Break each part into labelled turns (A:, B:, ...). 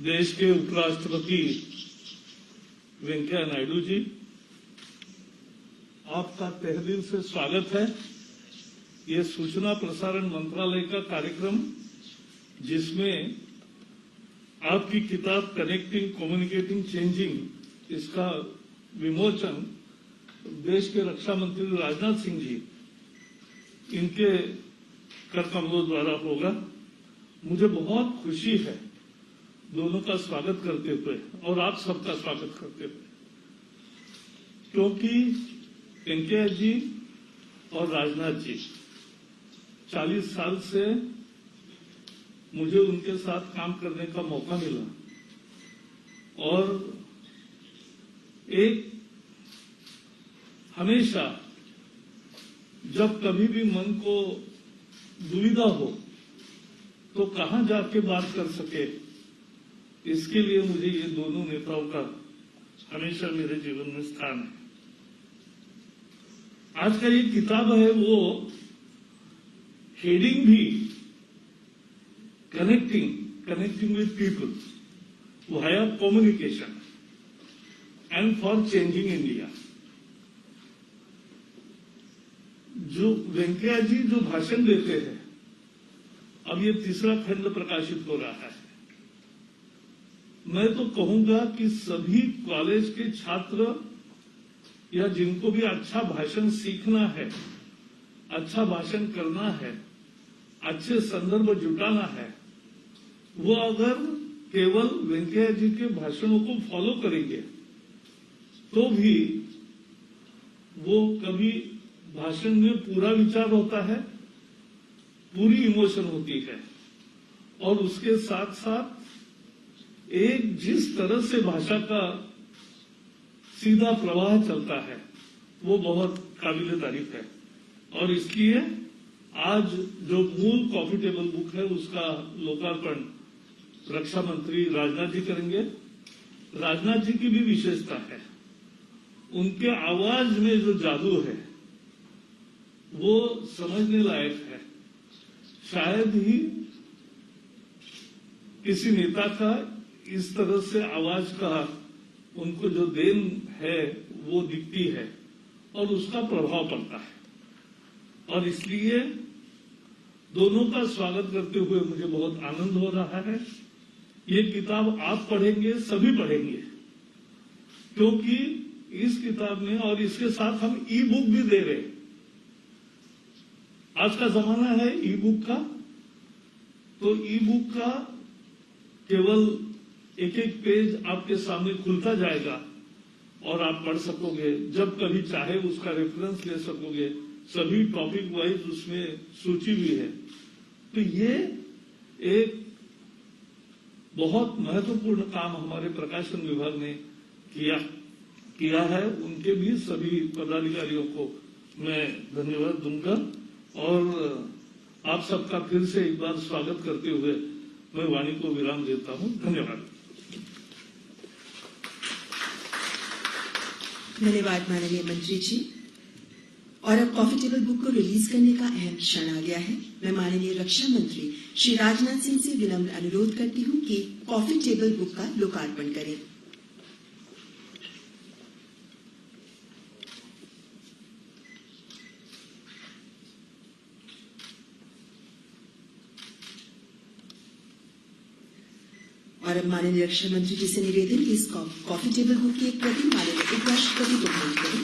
A: देश के उपराष्ट्रपति वेंकैया नायडू जी, आपका तहे दिल से स्वागत है। ये सूचना प्रसारण मंत्रालय का कार्यक्रम, जिसमें आपकी किताब कनेक्टिंग, कम्युनिकेटिंग, चेंजिंग, इसका विमोचन देश के रक्षा मंत्री राजनाथ सिंह जी, इनके कर कमलों द्वारा होगा। मुझे बहुत खुशी है दोनों का स्वागत करते हुए और आप सबका स्वागत करते हुए, क्योंकि वेंकैया जी और राजनाथ जी 40 साल से मुझे उनके साथ काम करने का मौका मिला और एक हमेशा जब कभी भी मन को दुविधा हो तो कहां जाके बात कर सके, इसके लिए मुझे ये दोनों नेताओं का हमेशा मेरे जीवन में स्थान है। आज का ये किताब है, वो हेडिंग भी connecting with people via communication and for changing India. जो वेंकैया जी जो भाषण देते हैं, अब ये तीसरा खंड प्रकाशित हो रहा है। मैं तो कहूंगा कि सभी कॉलेज के छात्र या जिनको भी अच्छा भाषण सीखना है, अच्छा भाषण करना है, अच्छे संदर्भ जुटाना है, वो अगर केवल वेंकैया जी के भाषणों को फॉलो करेंगे तो भी वो कभी भाषण में पूरा विचार होता है, पूरी इमोशन होती है, और उसके साथ साथ एक जिस तरह से भाषा का सीधा प्रवाह चलता है, वो बहुत काबिले तारीफ है। और इसलिए आज जो मूल कॉफी टेबल बुक है, उसका लोकार्पण रक्षा मंत्री राजनाथ जी करेंगे। राजनाथ जी की भी विशेषता है, उनके आवाज में जो जादू है वो समझने लायक है। शायद ही किसी नेता का इस तरह से आवाज का उनको जो देन है वो दिखती है और उसका प्रभाव पड़ता है। और इसलिए दोनों का स्वागत करते हुए मुझे बहुत आनंद हो रहा है। ये किताब आप पढ़ेंगे, सभी पढ़ेंगे, क्योंकि इस किताब में और इसके साथ हम ई बुक भी दे रहे हैं। आज का जमाना है ई बुक का, तो ई बुक का केवल एक एक पेज आपके सामने खुलता जाएगा और आप पढ़ सकोगे, जब कभी चाहे उसका रेफरेंस ले सकोगे। सभी टॉपिक वाइज उसमें सूची भी है। तो ये एक बहुत महत्वपूर्ण काम हमारे प्रकाशन विभाग ने किया है। उनके भी सभी पदाधिकारियों को मैं धन्यवाद दूंगा और आप सबका फिर से एक बार स्वागत करते हुए मैं वाणी को विराम देता हूं। धन्यवाद।
B: धन्यवाद माननीय मंत्री जी। और अब कॉफी टेबल बुक को रिलीज करने का अहम क्षण आ गया है। मैं माननीय रक्षा मंत्री श्री राजनाथ सिंह से विनम्र अनुरोध करती हूं कि कॉफी टेबल बुक का लोकार्पण करें। और अब माननीय रक्षा मंत्री जी से निवेदन कि इस कॉफी टेबल बुक की एक प्रति माननीय उपराष्ट्रपति को भेंट करें।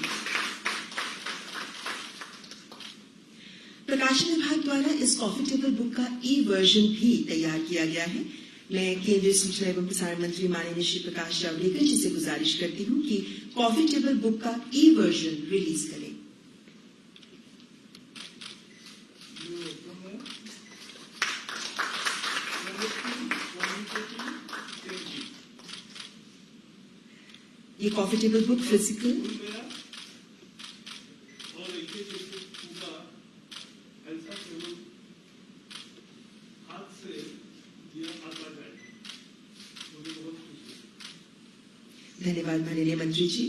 B: प्रकाशन विभाग द्वारा इस कॉफी टेबल बुक का ई वर्जन भी तैयार किया गया है। मैं केंद्रीय सूचना एवं प्रसारण मंत्री माननीय श्री प्रकाश जावड़ेकर जी से गुजारिश करती हूं कि कॉफी टेबल बुक का ई वर्जन रिलीज करें। ये कॉफी टेबल बुक फिजिकल धन्यवाद माननीय मंत्री जी।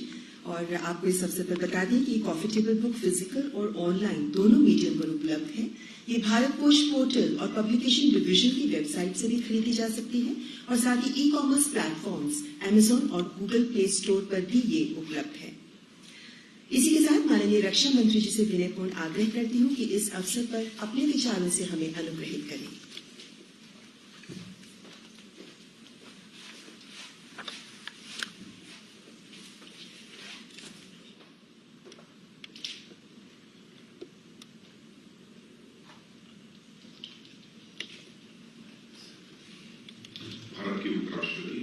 B: और आपको इस अवसर पर बता दें कि कॉफी टेबल बुक फिजिकल और ऑनलाइन दोनों मीडियम पर उपलब्ध है। ये भारत पोस्ट पोर्टल और पब्लिकेशन डिवीजन की वेबसाइट से भी खरीदी जा सकती है और साथ ही ई-कॉमर्स प्लेटफॉर्म्स अमेजॉन और गूगल प्ले स्टोर पर भी ये उपलब्ध है। इसी के साथ माननीय रक्षा मंत्री जी से विनयपूर्ण आग्रह करती हूँ कि इस अवसर पर अपने विचारों से हमें अनुग्रहित करें।
C: भारत के उपराष्ट्रपति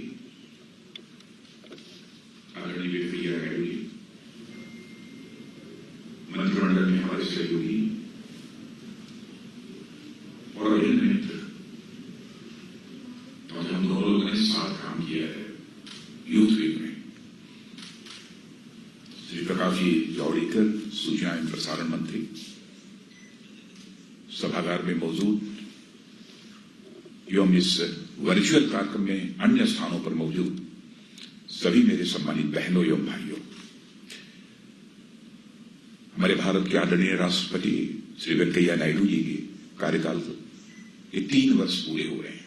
C: आदरणीय वेंकैया नायडू जी, मंत्रिमंडल में हमारे सहयोगी और अन्य मित्र, और हम दोनों लोगों ने साथ काम किया है यूथ वीक में। श्री प्रकाश जी जावड़ेकर, सूचना एवं प्रसारण मंत्री, सभागार में मौजूद एवं इस वर्चुअल कार्यक्रम में अन्य स्थानों पर मौजूद सभी मेरे सम्मानित बहनों एवं भाइयों, हमारे भारत के आदरणीय राष्ट्रपति श्री वेंकैया नायडू जी के कार्यकाल के 3 वर्ष पूरे हो रहे हैं।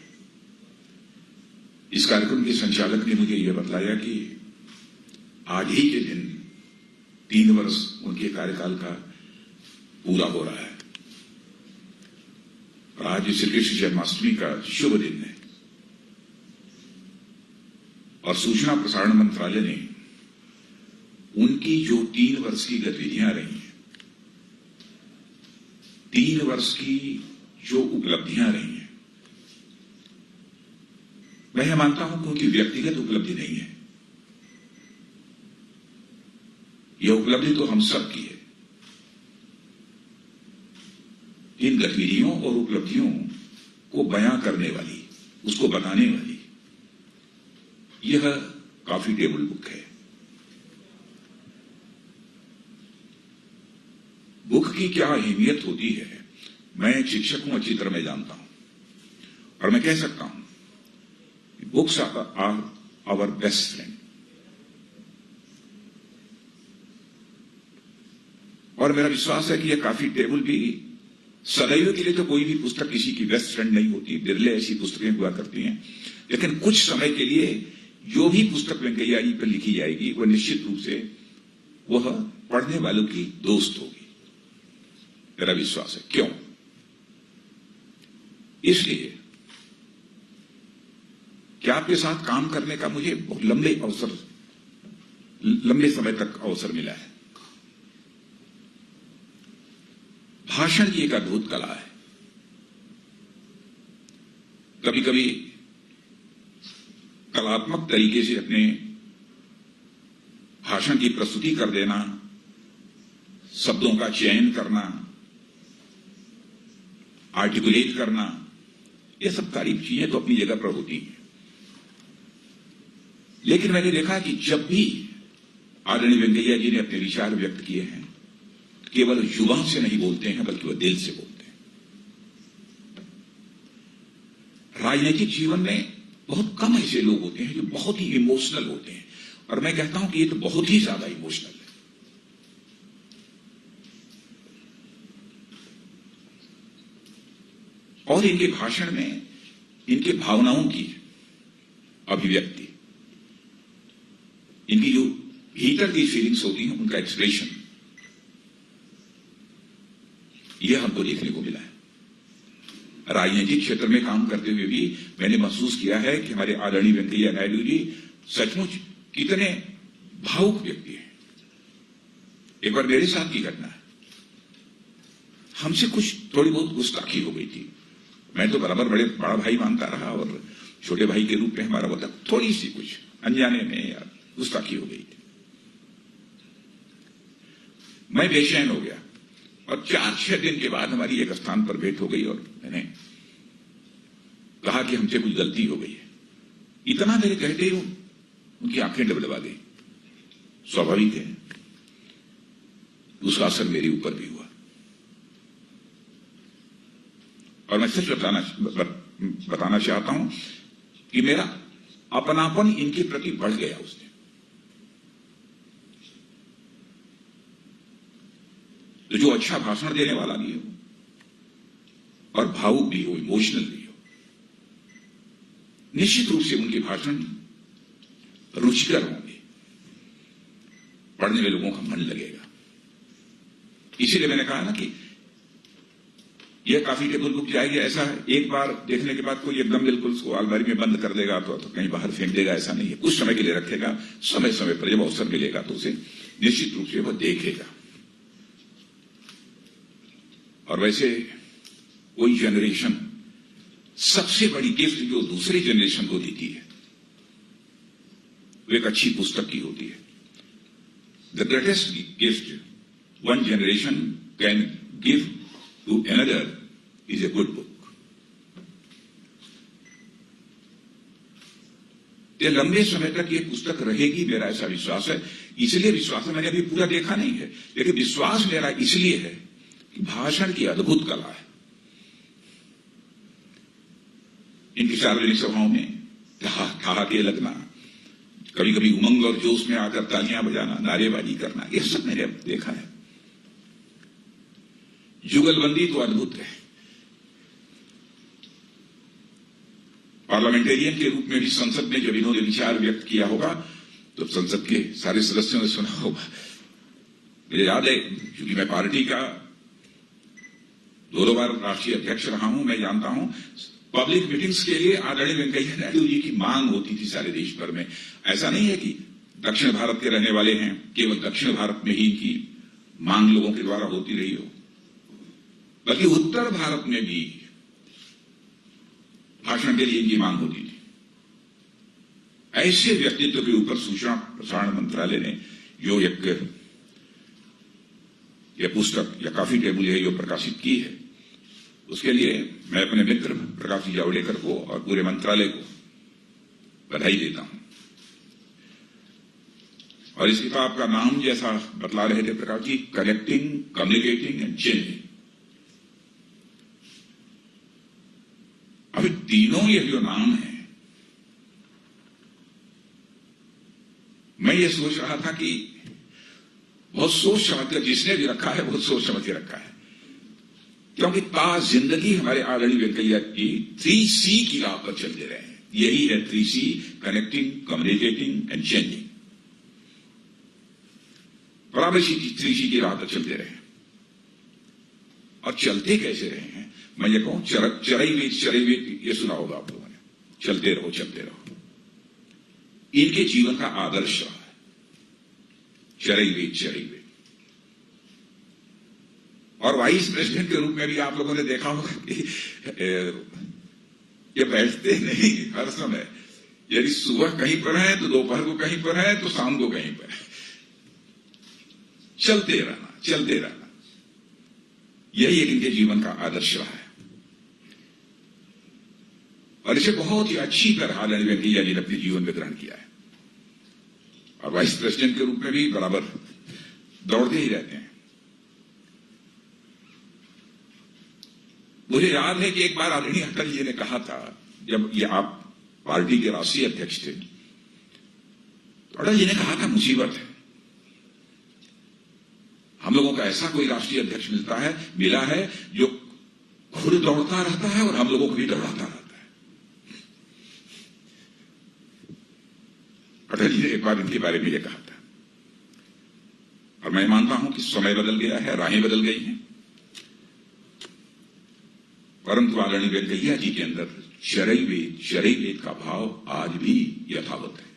C: इस कार्यक्रम के संचालक ने मुझे यह बतलाया कि आज ही के दिन 3 वर्ष उनके कार्यकाल का पूरा हो रहा है और आज श्री कृष्ण जन्माष्टमी का शुभ दिन है और सूचना प्रसारण मंत्रालय ने उनकी जो 3 वर्ष की गतिविधियां रही हैं, 3 वर्ष की जो उपलब्धियां रही हैं, मैं यह मानता हूं कि उनकी व्यक्तिगत उपलब्धि नहीं है, यह उपलब्धि तो हम सब की है। इन गतिविधियों और उपलब्धियों को बयां करने वाली, उसको बताने वाली यह कॉफी टेबल बुक है। बुक की क्या अहमियत होती है मैं एक शिक्षक हूं, अच्छी तरह मैं जानता हूं और मैं कह सकता हूं books are our best friend. और मेरा विश्वास है कि यह कॉफी टेबल भी सदैव के लिए तो कोई भी पुस्तक किसी की बेस्ट फ्रेंड नहीं होती, बिरले ऐसी पुस्तकें हुआ करती हैं, लेकिन कुछ समय के लिए जो भी पुस्तक वेंकैया जी पर लिखी जाएगी वह निश्चित रूप से वह पढ़ने वालों की दोस्त होगी, मेरा विश्वास है। क्यों? इसलिए कि आपके साथ काम करने का मुझे बहुत लंबे समय तक अवसर मिला है। भाषण की एक अद्भुत कला है। कभी कभी कलात्मक तरीके से अपने भाषण की प्रस्तुति कर देना, शब्दों का चयन करना, आर्टिकुलेट करना, ये सब सारी चीजें तो अपनी जगह पर होती हैं। लेकिन मैंने देखा कि जब भी आदरणीय वेंकैया जी ने अपने विचार व्यक्त किए हैं, केवल जुबान से नहीं बोलते हैं बल्कि वह दिल से बोलते हैं। राजनीतिक जीवन में बहुत कम ऐसे लोग होते हैं जो बहुत ही इमोशनल होते हैं और मैं कहता हूं कि ये तो बहुत ही ज्यादा इमोशनल है। और इनके भाषण में इनके भावनाओं की अभिव्यक्ति, इनकी जो भीतर की फीलिंग्स होती हैं उनका एक्सप्रेशन, यह हमको देखने को मिला है। राजनीतिक क्षेत्र में काम करते हुए भी मैंने महसूस किया है कि हमारे आदरणीय वेंकैया नायडू जी सचमुच कितने भावुक व्यक्ति हैं। एक बार मेरे साथ की घटना है, हमसे कुछ थोड़ी बहुत गुस्ताखी हो गई थी। मैं तो बराबर बड़ा भाई मानता रहा और छोटे भाई के रूप में हमारा वो तक थोड़ी सी कुछ अनजाने में या गुस्ताखी हो गई थी। मैं बेचैन हो गया और 4-6 दिन के बाद हमारी एक स्थान पर भेंट हो गई और मैंने कहा कि हमसे कुछ गलती हो गई है। इतना मेरे कहते ही उनकी आंखें डबडबा गई। स्वाभाविक है, उसका असर मेरे ऊपर भी हुआ और मैं सच बताना चाहता हूं कि मेरा अपनापन इनके प्रति बढ़ गया उस दिन। जो अच्छा भाषण देने वाला भी हो और भावुक भी हो, इमोशनल भी हो, निश्चित रूप से उनके भाषण रुचिकर होंगे, पढ़ने में लोगों का मन लगेगा। इसीलिए मैंने कहा ना कि यह कॉफी टेबल बुक जाएगी, ऐसा एक बार देखने के बाद कोई एकदम बिल्कुल उसको अलमारी में बंद कर देगा तो कहीं बाहर फेंक देगा, ऐसा नहीं है। कुछ समय के लिए रखेगा, समय समय पर जब अवसर मिलेगा तो उसे निश्चित रूप से वह देखेगा। और वैसे कोई जनरेशन सबसे बड़ी गिफ्ट जो दूसरी जनरेशन को देती है वो एक अच्छी पुस्तक की होती है। The greatest gift one generation can give to another is a good book. ये लंबे समय तक ये पुस्तक रहेगी, मेरा ऐसा विश्वास है। इसलिए विश्वास है, मैंने अभी पूरा देखा नहीं है, लेकिन विश्वास मेरा इसलिए है कि भाषण की अद्भुत कला है। इनकी सार्वजनिक सभाओं में ठहाके लगना, कभी कभी उमंग और जोश में आकर तालियां बजाना, नारेबाजी करना, यह सब मैंने देखा है। जुगलबंदी तो अद्भुत है। पार्लियामेंटेरियन के रूप में भी संसद में जब इन्होंने विचार व्यक्त किया होगा तो संसद के सारे सदस्यों ने सुना होगा। मुझे याद है, क्योंकि मैं पार्टी का 2 बार राष्ट्रीय अध्यक्ष रहा हूं, मैं जानता हूं पब्लिक मीटिंग्स के लिए आदरणीय वेंकैया नायडू जी की मांग होती थी सारे देश भर में। ऐसा नहीं है कि दक्षिण भारत के रहने वाले हैं, केवल दक्षिण भारत में ही इनकी मांग लोगों के द्वारा होती रही हो, बल्कि उत्तर भारत में भी भाषण के लिए इनकी मांग होती थी। ऐसे व्यक्तित्व के ऊपर सूचना प्रसारण मंत्रालय ने जो एक पुस्तक या कॉफी टेबल है जो प्रकाशित की है, उसके लिए मैं अपने मित्र प्रकाश जावड़ेकर को और पूरे मंत्रालय को बधाई देता हूं। और इस किताब का नाम जैसा बतला रहे थे Prakash ji, connecting, communicating and changing. अभी तीनों ये जो नाम है, मैं ये सोच रहा था कि बहुत सोच समझ कर जिसने भी रखा है बहुत सोच समझ के रखा है, क्योंकि जिंदगी हमारे आदरणीय वेंकैया जी 3C की राह पर चलते रहे हैं। यही है 3C, connecting, communicating and changing. बराबर 3C की राह पर चलते रहे और चलते कैसे रहे हैं, मैं ये कहूं चरैवेद ये सुना होगा आप लोगों ने, चलते रहो चलते रहो। इनके जीवन का आदर्श है चरैवेद। और वाइस प्रेसिडेंट के रूप में भी आप लोगों ने देखा होगा कि ये बैठते नहीं हर समय, यदि सुबह कहीं पर है तो दोपहर को कहीं पर है तो शाम को कहीं पर है, चलते रहना, यही इनके जीवन का आदर्श रहा है। और इसे बहुत ही अच्छी तरह आदरणीय वेंकैया जी ने अपने जीवन में ग्रहण किया है और वाइस प्रेसिडेंट के रूप में भी बराबर दौड़ते ही रहते हैं। मुझे याद है कि एक बार आदरणीय अटल जी ने कहा था, जब ये आप पार्टी के राष्ट्रीय अध्यक्ष थे, तो अटल जी ने कहा था मुसीबत है, हम लोगों का ऐसा कोई राष्ट्रीय अध्यक्ष मिला है जो खुद दौड़ता रहता है और हम लोगों को भी दौड़ाता रहता है। अटल जी ने एक बार इनके बारे में यह कहा था और मैं मानता हूं कि समय बदल गया है, राहें बदल गई हैं, परंतु आदरणीय वेंकैया जी के अंदर चरैवेद का भाव आज भी यथावत है।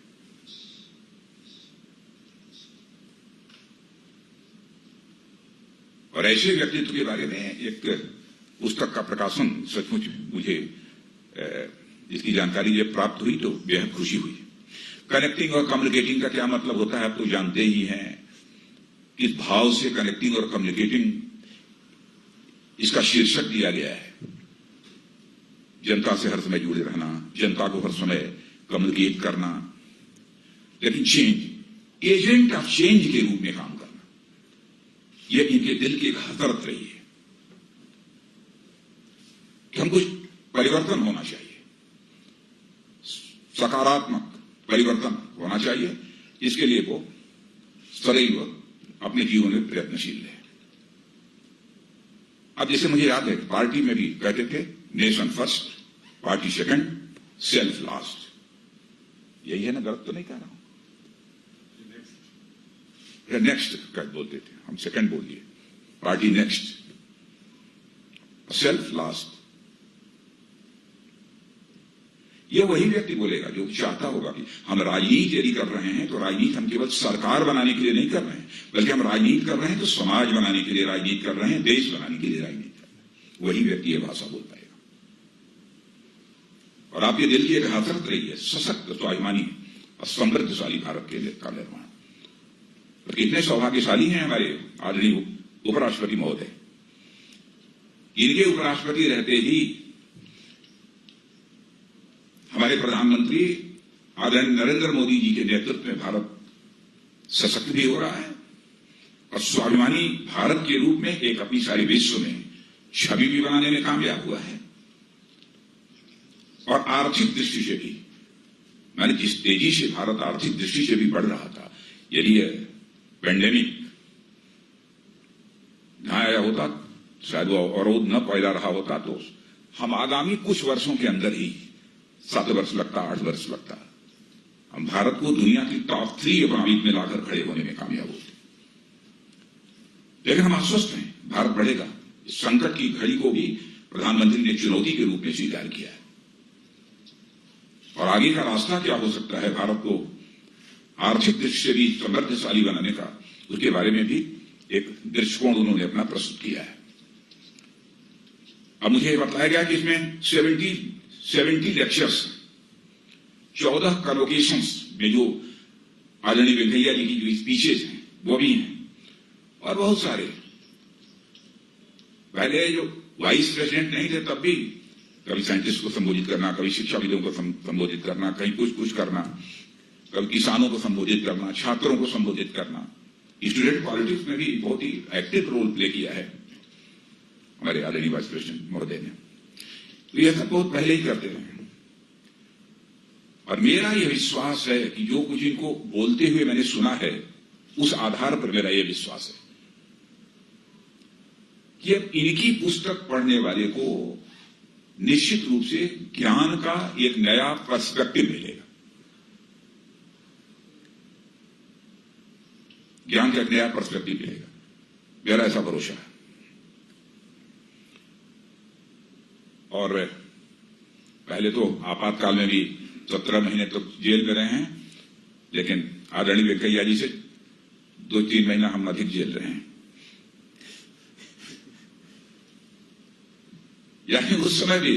C: और ऐसे व्यक्तित्व के बारे में एक पुस्तक का प्रकाशन सचमुच मुझे इसकी जानकारी जब प्राप्त हुई तो बेहद खुशी हुई। कनेक्टिंग और कम्युनिकेटिंग का क्या मतलब होता है आप तो जानते ही हैं। किस भाव से कनेक्टिंग और कम्युनिकेटिंग इसका शीर्षक दिया गया है। जनता से हर समय जुड़े रहना, जनता को हर समय कम्युनिकेट करना, लेकिन चेंज, एजेंट ऑफ चेंज के रूप में काम करना, यह इनके दिल की एक हसरत रही है कि हम कुछ परिवर्तन होना चाहिए, सकारात्मक परिवर्तन होना चाहिए। इसके लिए वो सदैव अपने जीवन में प्रयत्नशील है। अब जैसे मुझे याद है पार्टी में भी कहते थे nation first, party second, self last. यही है ना, गलत तो नहीं कह रहा हूं? नेक्स्ट कर बोलते थे हम, सेकंड बोलिए, पार्टी नेक्स्ट, सेल्फ लास्ट। ये वही व्यक्ति बोलेगा जो चाहता होगा कि हम राजनीति यदि कर रहे हैं तो राजनीति हम केवल सरकार बनाने के लिए नहीं कर रहे हैं, बल्कि हम राजनीति कर रहे हैं तो समाज बनाने के लिए राजनीति कर रहे हैं, देश बनाने के लिए राजनीति कर रहे हैं। वही व्यक्ति ये भाषा बोल पाएगा। और आपके दिल की एक हसरत रही है सशक्त, स्वाभिमानी और समृद्धशाली भारत के का निर्माण। तो कितने सौभाग्यशाली हैं हमारे आदरणीय उपराष्ट्रपति महोदय। इनके उपराष्ट्रपति रहते ही हमारे प्रधानमंत्री आदरणीय नरेंद्र मोदी जी के नेतृत्व में भारत सशक्त भी हो रहा है और स्वाभिमानी भारत के रूप में एक अपनी सारी विश्व में छवि भी बनाने में कामयाब हुआ है। और आर्थिक दृष्टि से भी, माने जिस तेजी से भारत आर्थिक दृष्टि से भी बढ़ रहा था, यदि पेंडेमिक न आया होता, शायद वो अवरोध न पैदा रहा होता, तो हम आगामी कुछ वर्षों के अंदर ही 7 वर्ष लगता, 8 वर्ष लगता, हम भारत को दुनिया की टॉप 3 इकोनॉमी में लाकर खड़े होने में कामयाब होते। लेकिन हम आश्वस्त हैं, भारत बढ़ेगा। इस संकट की घड़ी को भी प्रधानमंत्री ने चुनौती के रूप में स्वीकार किया है। और आगे का रास्ता क्या हो सकता है भारत को आर्थिक दृष्टि से भी समृद्धशाली बनाने का, उसके बारे में भी एक दृष्टिकोण उन्होंने अपना प्रस्तुत किया है। अब मुझे बताया गया कि इसमें 70 लेक्चर्स, 14 कन्वोकेशंस में जो आदरणीय वेंकैया जी की जो स्पीचेज हैं वो भी हैं, और बहुत सारे। पहले जो वाइस प्रेसिडेंट नहीं थे तब भी कभी साइंटिस्ट को संबोधित करना, कभी शिक्षाविदों को संबोधित करना, कहीं कुछ करना, कभी किसानों को संबोधित करना, छात्रों को संबोधित करना। स्टूडेंट पॉलिटिक्स में भी बहुत ही एक्टिव रोल प्ले किया है हमारे आदरणीय वाइस प्रेसिडेंट महोदय ने। तो यह सब बहुत पहले ही करते रहे। और मेरा यह विश्वास है कि जो कुछ इनको बोलते हुए मैंने सुना है, उस आधार पर मेरा यह विश्वास है कि अब इनकी पुस्तक पढ़ने वाले को निश्चित रूप से ज्ञान का एक नया पर्सपेक्टिव मिलेगा, ज्ञान का एक नया पर्सपेक्टिव मिलेगा, मेरा ऐसा भरोसा है। और पहले तो आपातकाल में भी 17 महीने तक जेल में रहे हैं, लेकिन आदरणीय वेंकैया जी से 2-3 महीना हम अधिक जेल रहे हैं। यानी उस समय भी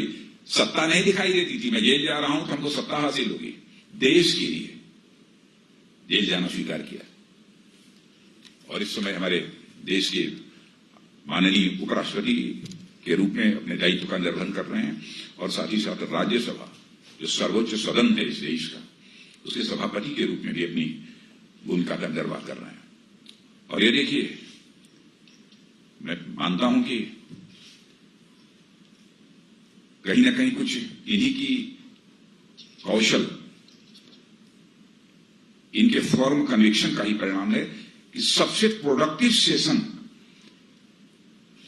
C: सत्ता नहीं दिखाई देती थी, मैं जेल जा रहा हूं तो हमको सत्ता हासिल होगी, देश के लिए जेल जाना स्वीकार किया। और इस समय हमारे देश के माननीय उपराष्ट्रपति के रूप में अपने दायित्व का निर्वहन कर रहे हैं, और साथ ही साथ राज्यसभा जो सर्वोच्च सदन है इस देश का, उसके सभापति के रूप में भी अपनी भूमिका का निर्वाह कर रहे हैं। और ये देखिए, मैं मानता हूं कि कहीं ना कहीं कुछ इन्हीं की कौशल, इनके फॉर्म कन्विक्शन का ही परिणाम है कि सबसे प्रोडक्टिव सेशन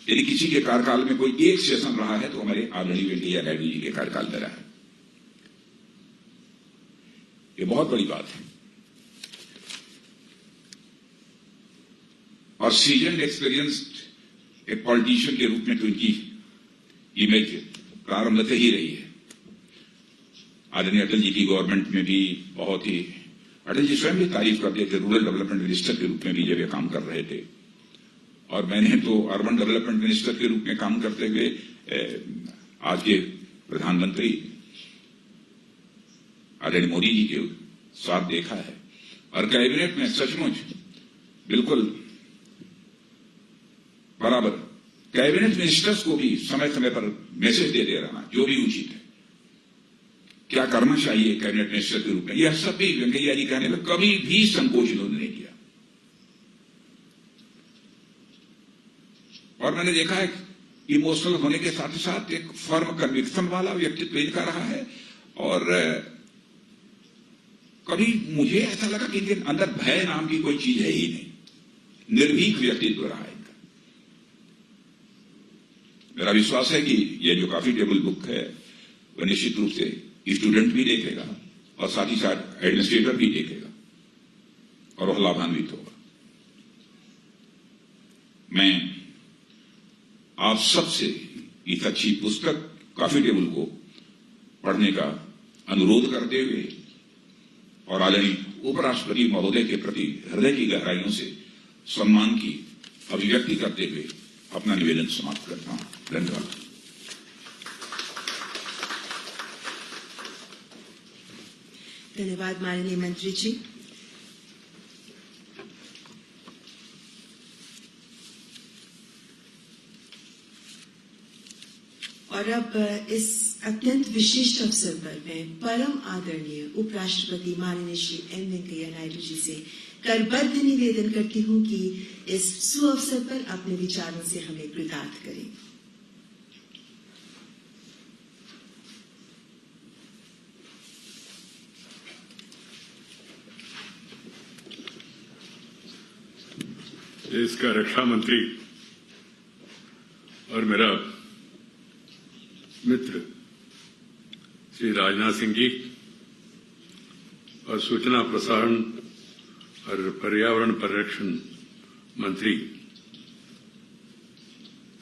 C: यदि किसी के कार्यकाल में कोई एक सेशन रहा है तो हमारे आदरणीय वेंकैया नायडू जी के कार्यकाल में रहा है। ये बहुत बड़ी बात है। और सीजन एक्सपीरियंस्ड एक पॉलिटिशियन के रूप में तो इनकी इमेज प्रारंभ से ही रही है। आदरणीय अटल जी की गवर्नमेंट में भी बहुत ही, अटल जी स्वयं भी तारीफ करते थे, रूरल डेवलपमेंट मिनिस्टर के रूप में भी जब ये काम कर रहे थे। और मैंने तो अर्बन डेवलपमेंट मिनिस्टर के रूप में काम करते हुए आज के प्रधानमंत्री आदरणीय मोदी जी के साथ देखा है। और कैबिनेट में सचमुच बिल्कुल बराबर कैबिनेट मिनिस्टर्स को भी समय समय पर मैसेज दे रहना जो भी उचित है, क्या करना चाहिए कैबिनेट मिनिस्टर के रूप में, यह सब भी वेंकैया जी कहने में कभी भी संकोच उन्होंने नहीं किया। और मैंने देखा है इमोशनल होने के साथ साथ एक फर्म कन्विक्शन वाला व्यक्तित्व इनका रहा है। और कभी मुझे ऐसा लगा कि इनके अंदर भय नाम की कोई चीज है ही नहीं, निर्भीक व्यक्तित्व रहा है इनका। मेरा विश्वास है कि ये जो कॉफी टेबल बुक है वह निश्चित रूप से स्टूडेंट भी देखेगा और साथ ही साथ एडमिनिस्ट्रेटर भी देखेगा और वह लाभान्वित होगा। मैं आप सबसे इस अच्छी पुस्तक कॉफी टेबल को पढ़ने का अनुरोध करते हुए और आदरणीय उपराष्ट्रपति महोदय के प्रति हृदय की गहराइयों से सम्मान की अभिव्यक्ति करते हुए अपना निवेदन समाप्त करता हूं। धन्यवाद।
B: धन्यवाद माननीय मंत्री जी। और अब इस अत्यंत विशिष्ट अवसर पर मैं परम आदरणीय उपराष्ट्रपति माननीय श्री एम वेंकैया नायडू जी से करबद्ध निवेदन करती हूं कि इस सुअवसर पर अपने विचारों से हमें कृतार्थ करें।
D: देश का रक्षा मंत्री और मेरा मित्र श्री राजनाथ सिंह जी और सूचना प्रसारण और पर्यावरण परिरक्षण मंत्री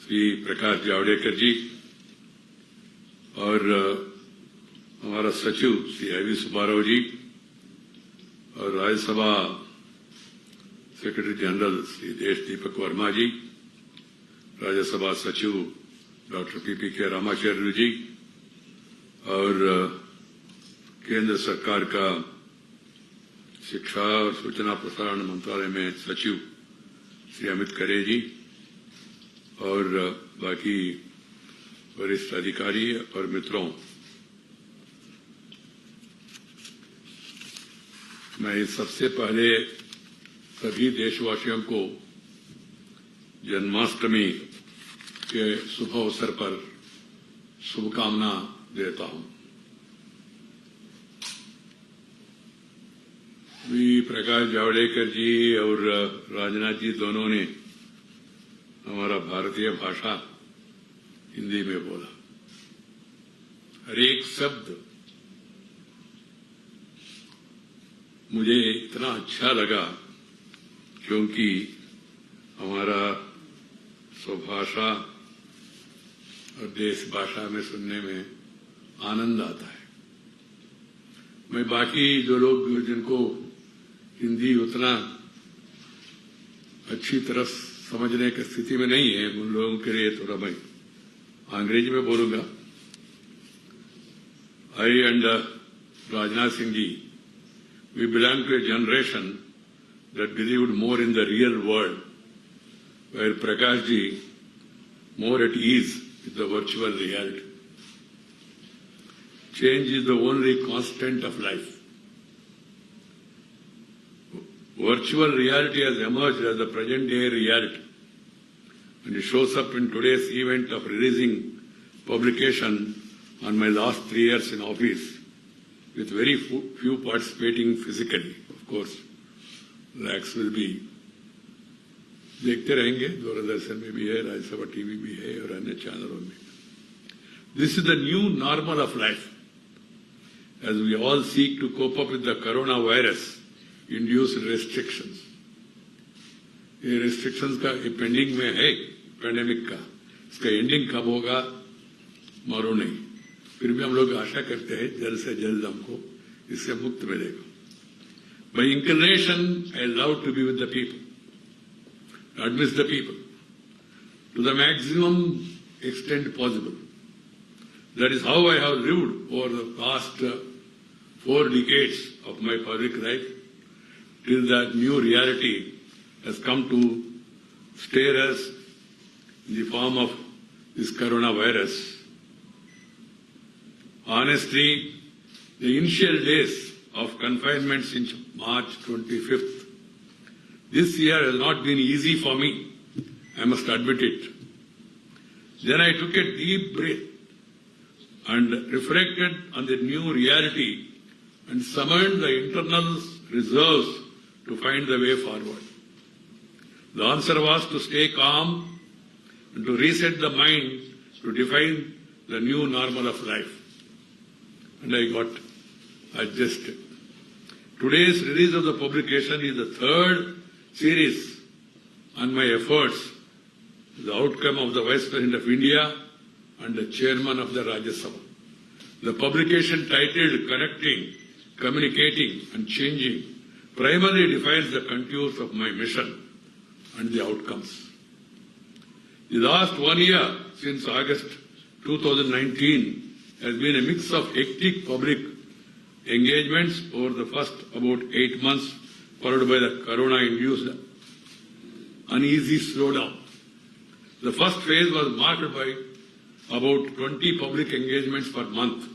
D: श्री प्रकाश जावड़ेकर जी और हमारा सचिव श्री आई वी सुब्बाराव जी और राज्यसभा सेक्रेटरी जनरल श्री देश दीपक वर्मा जी, राज्यसभा सचिव डॉक्टर पी के रामाचार्य जी और केंद्र सरकार का शिक्षा और सूचना प्रसारण मंत्रालय में सचिव श्री अमित खरे जी और बाकी वरिष्ठ अधिकारी और मित्रों, मैं सबसे पहले सभी देशवासियों को जन्माष्टमी के शुभ अवसर पर शुभकामना देता हूं। प्रकाश जावड़ेकर जी और राजनाथ जी दोनों ने हमारा भारतीय भाषा हिंदी में बोला। हर एक शब्द मुझे इतना अच्छा लगा क्योंकि हमारा स्वभाषा और देश भाषा में सुनने में आनंद आता है। मैं बाकी जो लोग जिनको हिंदी उतना अच्छी तरह समझने की स्थिति में नहीं है, उन लोगों के लिए थोड़ा मैं अंग्रेजी में बोलूंगा। I and Rajnath Singh ji, we belong to a generation that believed more in the real world, where Prakash ji more at ease with the virtual reality. Change is the only constant of life. Virtual reality has emerged as the present day reality, and it shows up in today's event of releasing publication on my last 3 years in office, with very few participating physically. Of course, lakhs will be देखते रहेंगे, दूरदर्शन में भी है, Rajya Sabha TV भी है और अन्य चैनलों में। This is the new normal of life, as we all seek to cope up with the coronavirus-induced restrictions. ये restrictions का pending में है, pandemic का, इसका ending कब होगा मालूम नहीं। फिर भी हम लोग आशा करते हैं जल्द से जल्द हमको इससे मुक्त मिलेगा। By inclination, I love to be with the people, amidst the people, to the maximum extent possible. That is how I have lived over the past 4 decades of my public life, till that new reality has come to stare us in the form of this coronavirus. Honestly, the initial days of confinement since March 25th, this year has not been easy for me, I must admit it. Then I took a deep breath and reflected on the new reality and summoned the internal reserves to find the way forward. The answer was to stay calm and to reset the mind to define the new normal of life. And I got adjusted. Today's release of the publication is the third series on my efforts, the outcome of the Vice President of India and the Chairman of the Rajya Sabha. The publication titled Connecting, Communicating and Changing primarily defines the contours of my mission and the outcomes. The last 1 year since August 2019 has been a mix of hectic public engagements over the first about 8 months, followed by the corona-induced uneasy slowdown. The first phase was marked by about 20 public engagements per month.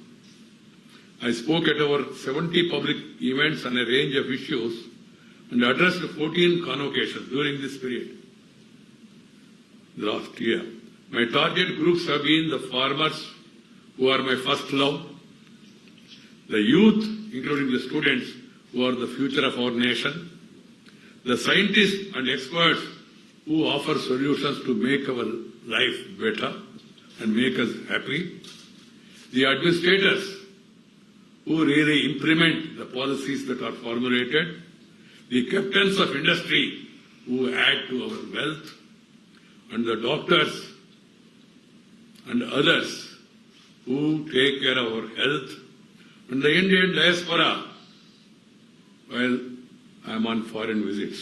D: I spoke at over 70 public events on a range of issues and addressed 14 convocations during this period. Last year, my target groups have been the farmers, who are my first love, the youth, including the students, who are the future of our nation, the scientists and experts who offer solutions to make our life better and make us happy, the administrators who really implement the policies that are formulated, the captains of industry who add to our wealth, and the doctors and others who take care of our health, and the Indian diaspora while I am on foreign visits.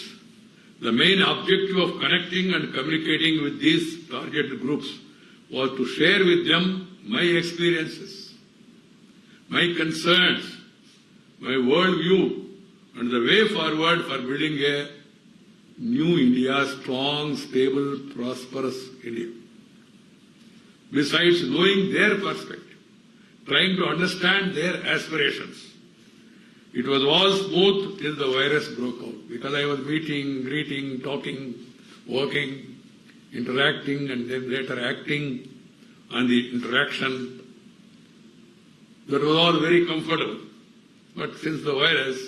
D: The main objective of connecting and communicating with these target groups was to share with them my experiences, my concerns, my worldview, and the way forward for building a new India, strong, stable, prosperous India. Besides knowing their perspective, trying to understand their aspirations. It was all smooth till the virus broke out, because I was meeting, greeting, talking, working, interacting, and then later acting on the interaction. That was all very comfortable. But since the virus,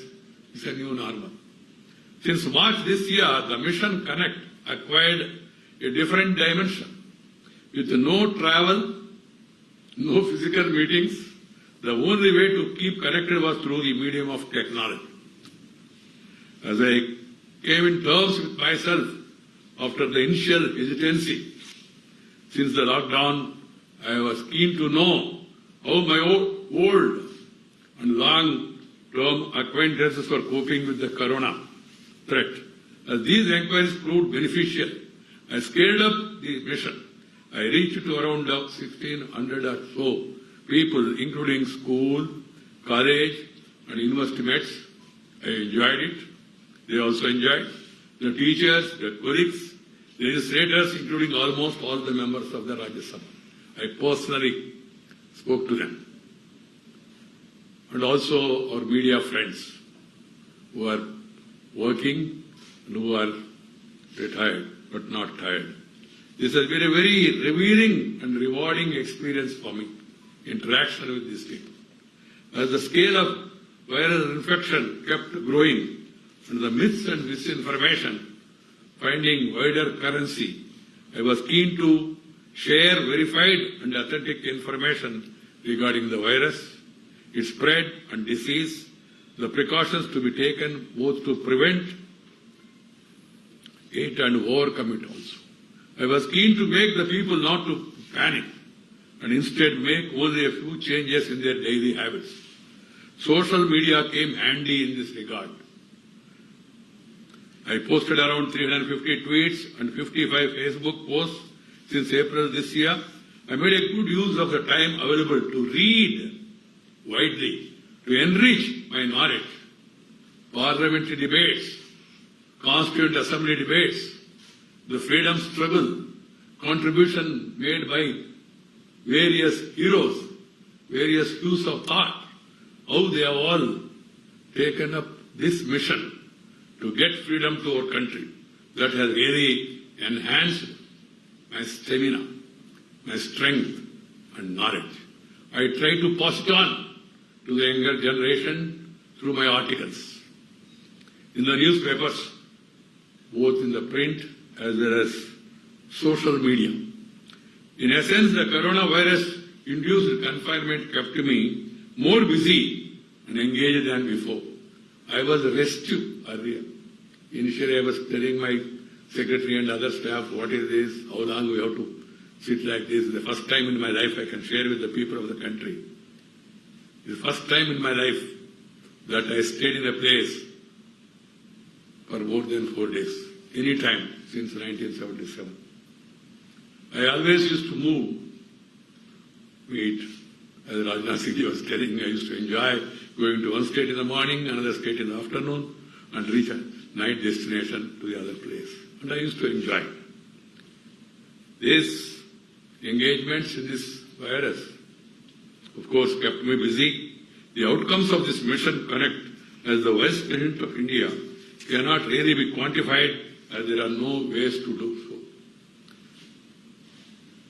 D: it's a new normal. Since March this year, the Mission Connect acquired a different dimension. With no travel, no physical meetings, the only way to keep connected was through the medium of technology. As I came in terms with myself after the initial hesitancy, since the lockdown, I was keen to know how my old and long-term acquaintances were coping with the corona threat. As these inquiries proved beneficial, I scaled up the mission. I reached to around 1,600 or so people, including school, college, and university mates. I enjoyed it. They also enjoyed. The teachers, the colleagues, legislators, including almost all the members of the Rajya Sabha. I personally spoke to them. And also our media friends who are working and who are retired but not tired. This has been a very revealing and rewarding experience for me, interaction with these people. As the scale of viral infection kept growing and the myths and misinformation finding wider currency, I was keen to share verified and authentic information regarding the virus, its spread and disease, the precautions to be taken both to prevent it and overcome it also. I was keen to make the people not to panic and instead make only a few changes in their daily habits. Social media came handy in this regard. I posted around 350 tweets and 55 Facebook posts since April this year. I made a good use of the time available to read widely, to enrich my knowledge. Parliamentary debates, Constituent Assembly debates, the freedom struggle, contribution made by various heroes, various schools of thought, how they have all taken up this mission to get freedom to our country. That has really enhanced my stamina, my strength and knowledge. I try to pass it on to the younger generation through my articles in the newspapers, both in the print as well as social media. In essence, the coronavirus-induced confinement kept me more busy and engaged than before. I was restive earlier. Initially, I was telling my secretary and other staff, what is this, how long we have to sit like this. The first time in my life I can share with the people of the country. The first time in my life that I stayed in a place for more than 4 days, any time since 1977. I always used to move, wait, as Rajnath Singh was telling me, I used to enjoy going to one state in the morning, another state in the afternoon, and reach a night destination to the other place. And I used to enjoy these engagements in this virus. Of course, kept me busy. The outcomes of this mission Connect as the Vice President of India cannot really be quantified as there are no ways to do so.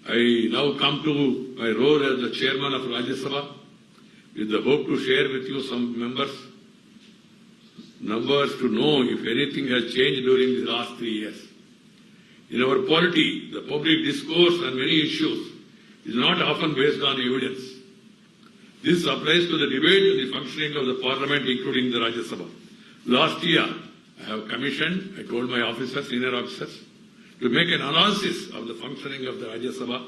D: I now come to my role as the Chairman of Rajya Sabha with the hope to share with you some numbers to know if anything has changed during the last 3 years. In our polity, the public discourse on many issues is not often based on evidence. This applies to the debate and the functioning of the Parliament, including the Rajya Sabha. Last year, I have commissioned, I told my officers, senior officers, to make an analysis of the functioning of the Rajya Sabha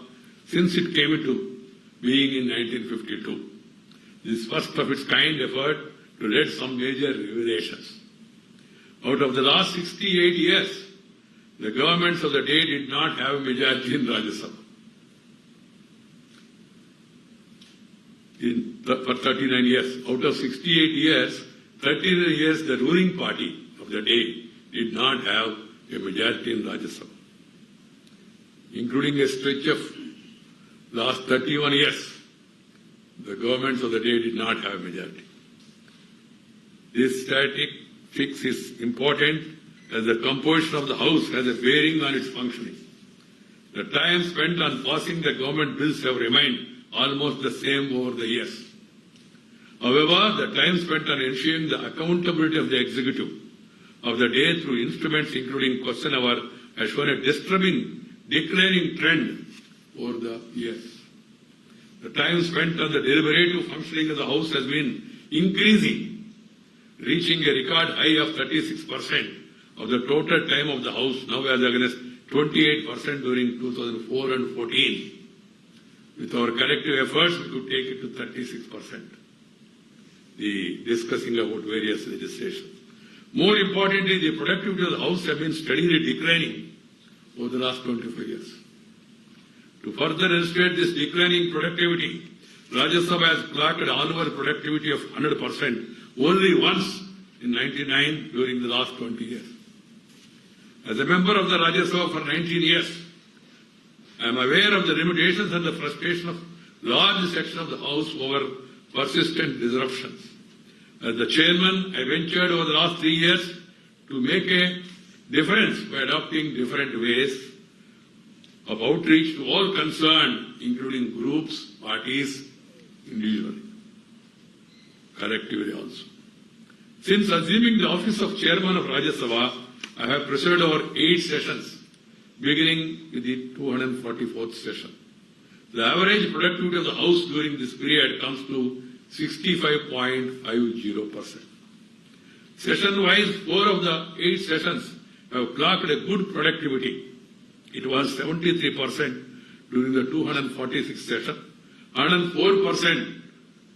D: since it came into being in 1952. This first of its kind effort to lead some major revelations. Out of the last 68 years, the governments of the day did not have a majority in Rajya Sabha. For 39 years. Out of 68 years, 39 years the ruling party of the day did not have a majority in Rajya Sabha. Including a stretch of last 31 years, the governments of the day did not have a majority. This static fix is important as the composition of the House has a bearing on its functioning. The time spent on passing the government bills have remained almost the same over the years. However, the time spent on ensuring the accountability of the executive of the day through instruments including question hour has shown a disturbing declining trend over the years. The time spent on the deliberative functioning of the House has been increasing, reaching a record high of 36% of the total time of the House, now as against 28% during 2004 and 14. With our collective efforts, we could take it to 36%. The discussing about various legislation. More importantly, the productivity of the House has been steadily declining over the last 25 years. To further illustrate this declining productivity, Rajya Sabha has clocked an annual productivity of 100% only once in 1999 during the last 20 years. As a member of the Rajya Sabha for 19 years, I am aware of the limitations and the frustration of large section of the House over persistent disruptions. As the chairman, I ventured over the last 3 years to make a difference by adopting different ways of outreach to all concerned, including groups, parties, individually, collectively also. Since assuming the office of chairman of Rajya Sabha, I have presided over 8 sessions, beginning with the 244th session. The average productivity of the House during this period comes to 65.50%. Session-wise, 4 of the 8 sessions have clocked a good productivity. It was 73% during the 246th session, 104%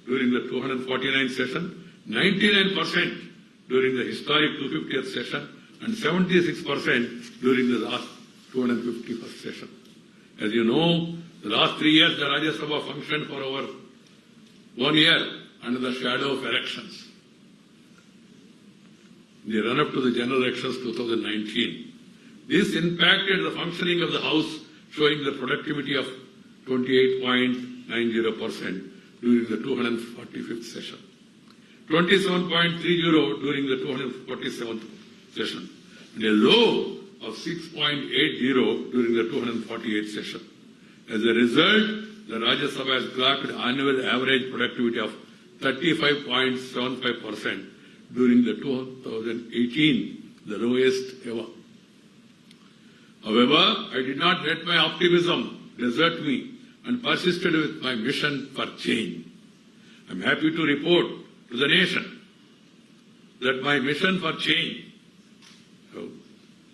D: during the 249th session, 99% during the historic 250th session, and 76% during the last 251st session. As you know, the last 3 years the Rajya Sabha functioned for over 1 year under the shadow of elections. The run-up to the general elections 2019. This impacted the functioning of the House, showing the productivity of 28.90% during the 245th session, 27.30 during the 247th session, and a low of 6.80 during the 248th session. As a result, the Rajya Sabha has clocked annual average productivity of 35.75% during the 2018, the lowest ever. However, I did not let my optimism desert me and persisted with my mission for change. I am happy to report to the nation that my mission for change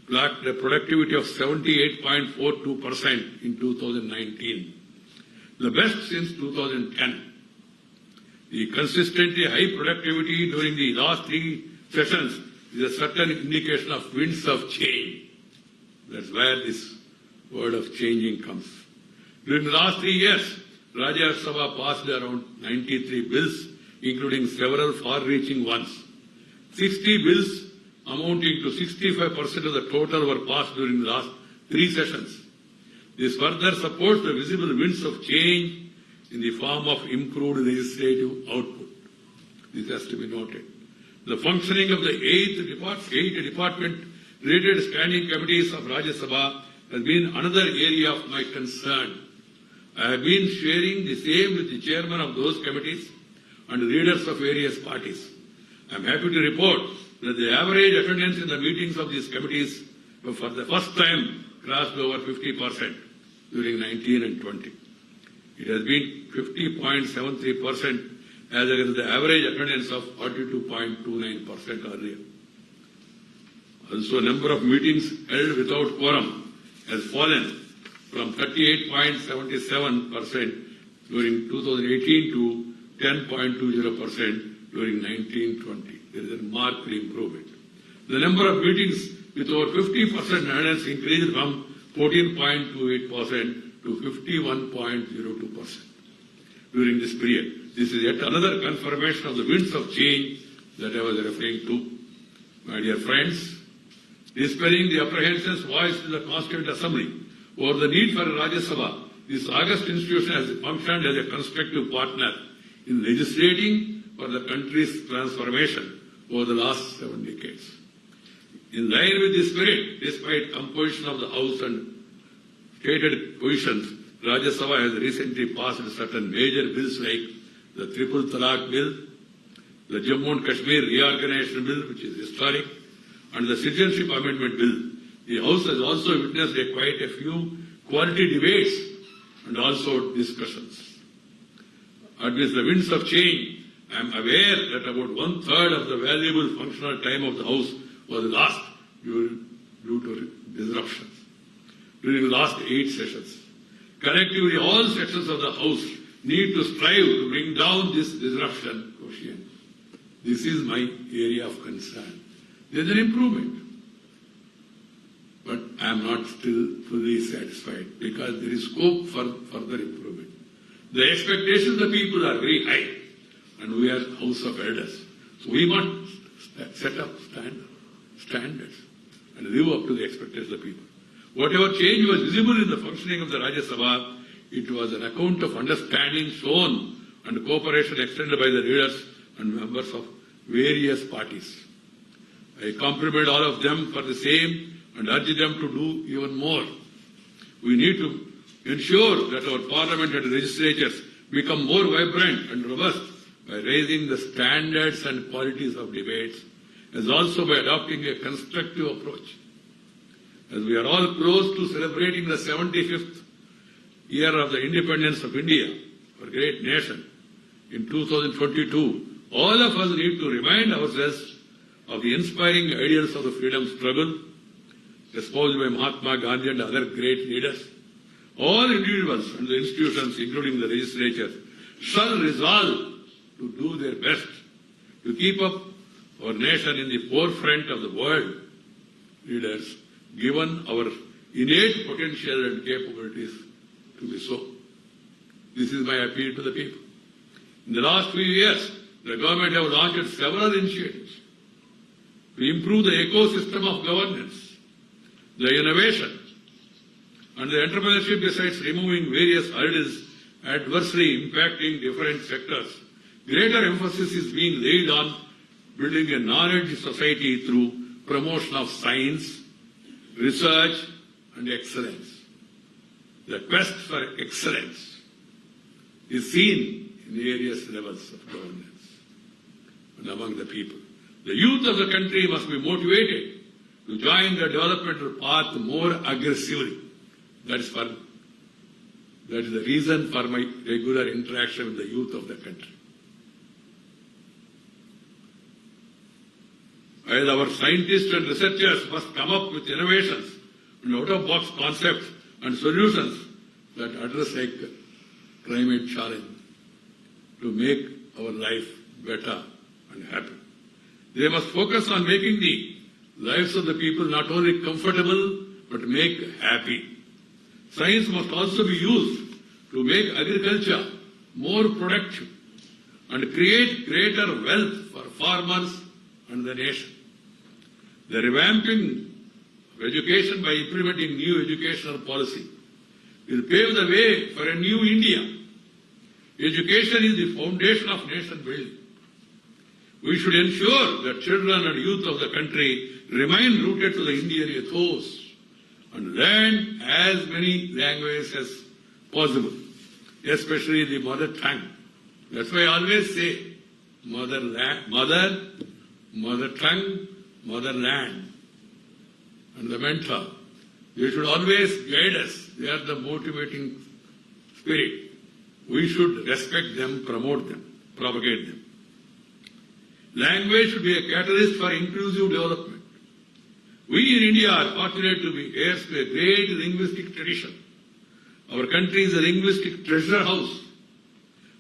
D: clocked a productivity of 78.42% in 2019, the best since 2010. The consistently high productivity during the last 3 sessions is a certain indication of winds of change. That's where this word of changing comes. During the last 3 years, Rajya Sabha passed around 93 bills, including several far-reaching ones. 60 bills amounting to 65% of the total were passed during the last 3 sessions. This further supports the visible winds of change in the form of improved legislative output. This has to be noted. The functioning of the 8 department-related standing committees of Rajya Sabha has been another area of my concern. I have been sharing the same with the chairman of those committees and leaders of various parties. I am happy to report that the average attendance in the meetings of these committees for the first time crossed over 50% during 19 and 20. It has been 50.73% as against the average attendance of 42.29% earlier. Also, number of meetings held without quorum has fallen from 38.77% during 2018 to 10.20% during 1920. There is a marked improvement. The number of meetings with over 50% attendance increased from 14.28% to 51.02% during this period. This is yet another confirmation of the winds of change that I was referring to. My dear friends, dispelling the apprehensions voiced in the Constituent Assembly over the need for a Rajya Sabha, this august institution has functioned as a constructive partner in legislating for the country's transformation over the last 7 decades. In line with this spirit, despite composition of the House and stated positions, Rajya Sabha has recently passed certain major bills like the Triple Talaq Bill, the Jammu and Kashmir Reorganization Bill, which is historic, and the Citizenship Amendment Bill. The House has also witnessed quite a few quality debates and also discussions. Amidst the winds of change, I am aware that about 1/3 of the valuable functional time of the House was lost due to disruptions during the last 8 sessions. Collectively, all sections of the House need to strive to bring down this disruption quotient. This is my area of concern. There is an improvement, but I am not still fully satisfied because there is scope for further improvement. The expectations of the people are very high, and we are House of Elders. So we must set up standards and live up to the expectations of the people. Whatever change was visible in the functioning of the Rajya Sabha, it was an account of understanding shown and cooperation extended by the leaders and members of various parties. I compliment all of them for the same and urge them to do even more. We need to ensure that our parliament and legislatures become more vibrant and robust by raising the standards and qualities of debates, as also by adopting a constructive approach. As we are all close to celebrating the 75th year of the independence of India, our great nation, in 2022, all of us need to remind ourselves of the inspiring ideals of the freedom struggle espoused by Mahatma Gandhi and other great leaders. All individuals and the institutions, including the legislature, shall resolve to do their best to keep up our nation in the forefront of the world leaders, given our innate potential and capabilities to be so. This is my appeal to the people. In the last few years, the government has launched several initiatives to improve the ecosystem of governance, the innovation, and the entrepreneurship besides removing various hurdles adversely impacting different sectors. Greater emphasis is being laid on building a knowledge society through promotion of science, research, and excellence. The quest for excellence is seen in various levels of governance and among the people. The youth of the country must be motivated to join the developmental path more aggressively. That is for That is the reason for my regular interaction with the youth of the country. While our scientists and researchers must come up with innovations and out-of-box concepts and solutions that address a climate challenge to make our life better and happy. They must focus on making the lives of the people not only comfortable but make happy. Science must also be used to make agriculture more productive and create greater wealth for farmers and the nation. The revamping of education by implementing new educational policy will pave the way for a new India. Education is the foundation of nation building. We should ensure that children and youth of the country remain rooted to the Indian ethos and learn as many languages as possible, especially the mother tongue. That's why I always say mother tongue, motherland. And the mentor, they should always guide us. They are the motivating spirit. We should respect them, promote them, propagate them. Language should be a catalyst for inclusive development. We in India are fortunate to be heirs to a great linguistic tradition. Our country is a linguistic treasure house.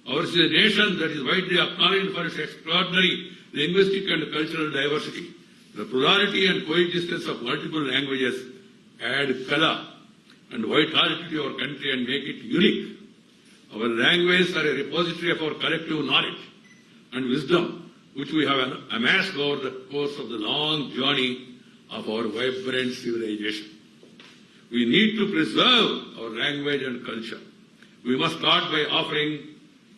D: Ours is a nation that is widely acknowledged for its extraordinary linguistic and cultural diversity. The plurality and coexistence of multiple languages add color and vitality to our country and make it unique. Our languages are a repository of our collective knowledge and wisdom, which we have amassed over the course of the long journey of our vibrant civilization. We need to preserve our language and culture. We must start by offering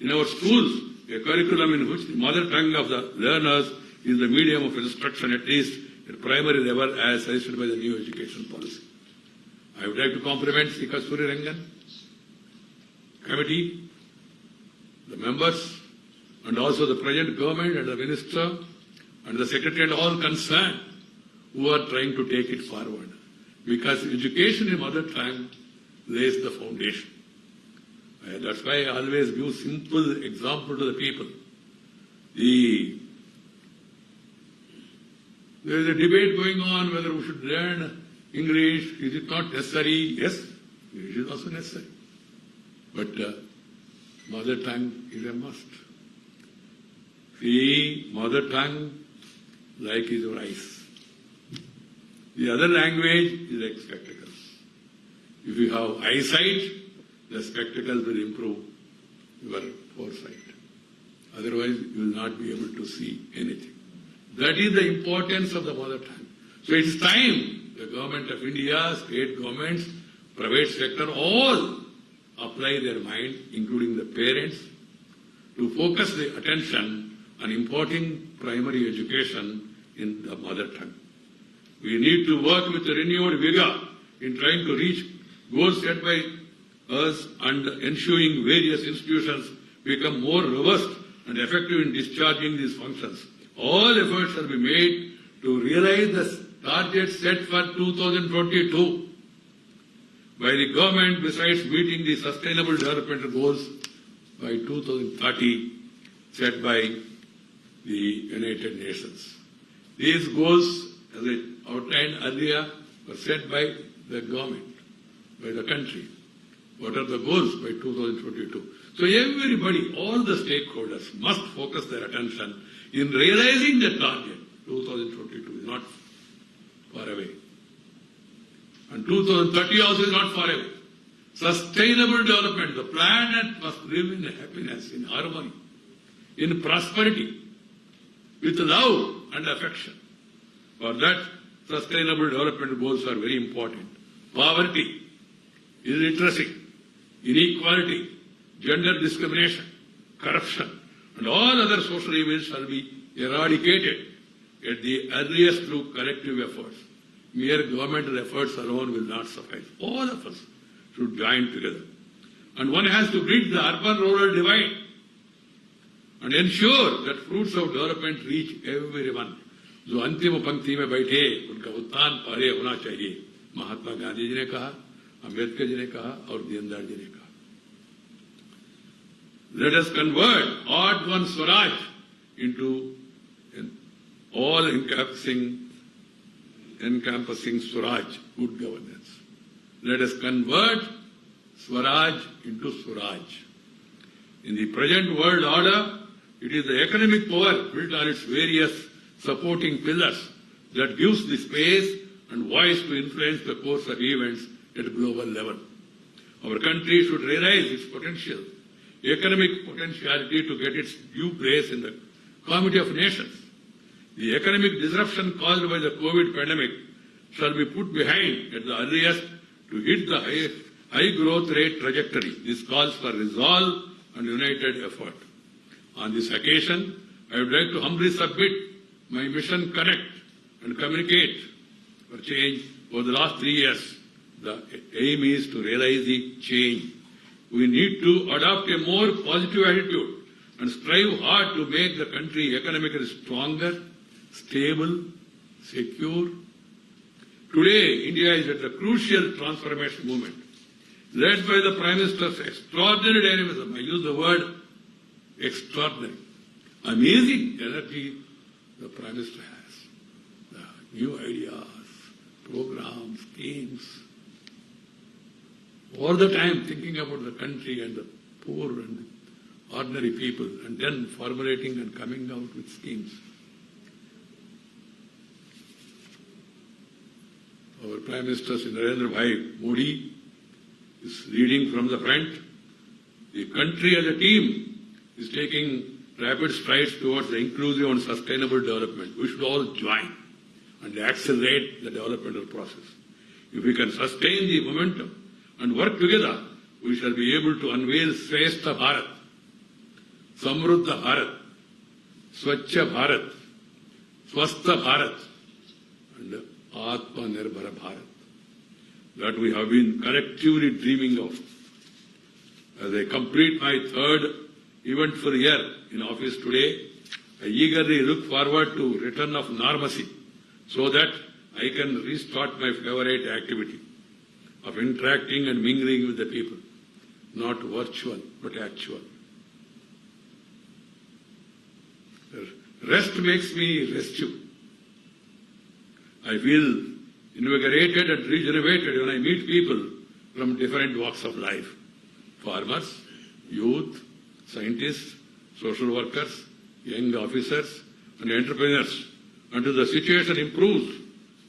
D: in our schools a curriculum in which the mother tongue of the learners is the medium of instruction, at least at primary level, as suggested by the new education policy. I would like to compliment Sri Kasturi Rangan committee, the members, and also the present government and the minister and the secretary and all concerned who are trying to take it forward. Because education in mother tongue lays the foundation. That's why I always give simple example to the people. There is a debate going on whether we should learn English. Is it not necessary? Yes, English is also necessary. But mother tongue is a must. See, mother tongue like is rice. The other language is like spectacles. If you have eyesight, the spectacles will improve your foresight. Otherwise, you will not be able to see anything. That is the importance of the mother tongue. So it's time the government of India, state governments, private sector, all apply their mind, including the parents, to focus the attention on imparting primary education in the mother tongue. We need to work with renewed vigor in trying to reach goals set by us and ensuring various institutions become more robust and effective in discharging these functions. All efforts shall be made to realize the target set for 2022 by the government, besides meeting the sustainable development goals by 2030 set by the United Nations. These goals, as I outlined earlier, were set by the government, by the country. What are the goals by 2022? So everybody, all the stakeholders must focus their attention in realizing the target. 2022 is not far away. And 2030 also is not far away. Sustainable development, the planet must live in happiness, in harmony, in prosperity, with love and affection. For that, sustainable development goals are very important. Poverty, illiteracy, inequality, gender discrimination, corruption, and all other social evils shall be eradicated at the earliest through collective efforts. Mere governmental efforts alone will not suffice. All of us should join together. And one has to bridge the urban-rural divide and ensure that fruits of development reach everyone. जो अंतिम पंक्ति में बैठे उनका उत्थान पहले होना चाहिए. महात्मा गांधी जी ने कहा, अम्बेडकर जी ने कहा और दीनदयाल जी ने कहा. Let us convert odd-won Swaraj into an all-encompassing Swaraj, good governance. Let us convert Swaraj into Swaraj. In the present world order, it is the economic power built on its various supporting pillars that gives the space and voice to influence the course of events at a global level. Our country should realize its potential, economic potentiality, to get its due place in the Committee of Nations. The economic disruption caused by the COVID pandemic shall be put behind at the earliest to hit the high growth rate trajectory. This calls for resolve and united effort. On this occasion, I would like to humbly submit my mission Connect and Communicate for Change over the last 3 years. The aim is to realize the change. We need to adopt a more positive attitude and strive hard to make the country economically stronger, stable, secure. Today, India is at a crucial transformation movement, led by the Prime Minister's extraordinary dynamism. I use the word extraordinary. Amazing energy the Prime Minister has. The new ideas, programs, schemes. All the time thinking about the country and the poor and ordinary people, and then formulating and coming out with schemes. Our Prime Minister Narendra Bhai Modi is leading from the front. The country as a team is taking rapid strides towards the inclusive and sustainable development. We should all join and accelerate the developmental process. If we can sustain the momentum and work together, we shall be able to unveil Shrestha Bharat, Samruddha Bharat, Swachha Bharat, Swastha Bharat, and Atmanirbhar Bharat that we have been collectively dreaming of. As I complete my third eventful year in office today, I eagerly look forward to return of normalcy so that I can restart my favorite activity of interacting and mingling with the people, not virtual but actual. Rest makes me restive. I feel invigorated and regenerated when I meet people from different walks of life. Farmers, youth, scientists, social workers, young officers and entrepreneurs. Until the situation improves,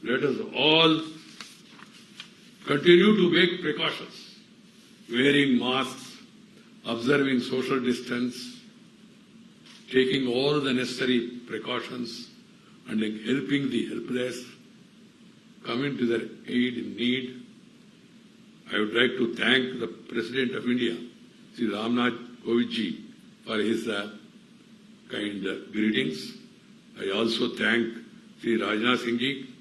D: let us all continue to make precautions, wearing masks, observing social distance, taking all the necessary precautions, and helping the helpless, coming to their aid in need. I would like to thank the President of India, Sri Ramnath Kovind, for his kind greetings. I also thank Sri Rajnath Singh ji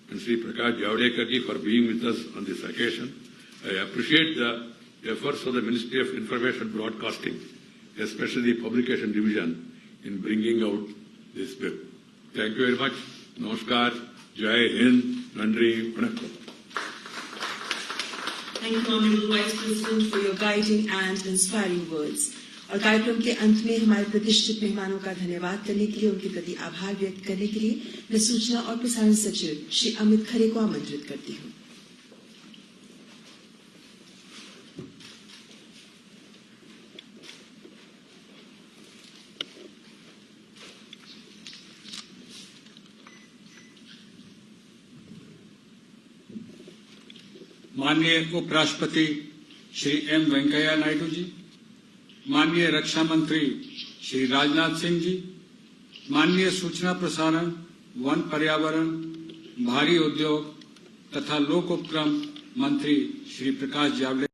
D: and Sri Prakash Javadekar ji for being with us on this occasion. I appreciate the efforts of the Ministry of Information and Broadcasting, especially the Publication Division, in bringing out this bill. Thank you very much. Namaskar. Jai Hind. Nandri. Vanakkam.
B: Thank you, Honorable Vice President, for your guiding and inspiring words. और कार्यक्रम के अंत में हमारे प्रतिष्ठित मेहमानों का धन्यवाद करने के लिए, उनके प्रति आभार व्यक्त करने के लिए मैं सूचना और प्रसारण सचिव श्री अमित खरे को आमंत्रित करती हूँ।
E: माननीय उपराष्ट्रपति श्री एम वेंकैया नायडू जी, माननीय रक्षा मंत्री श्री राजनाथ सिंह जी, माननीय सूचना प्रसारण, वन पर्यावरण, भारी उद्योग तथा लोक उपक्रम मंत्री श्री प्रकाश जावड़ेकर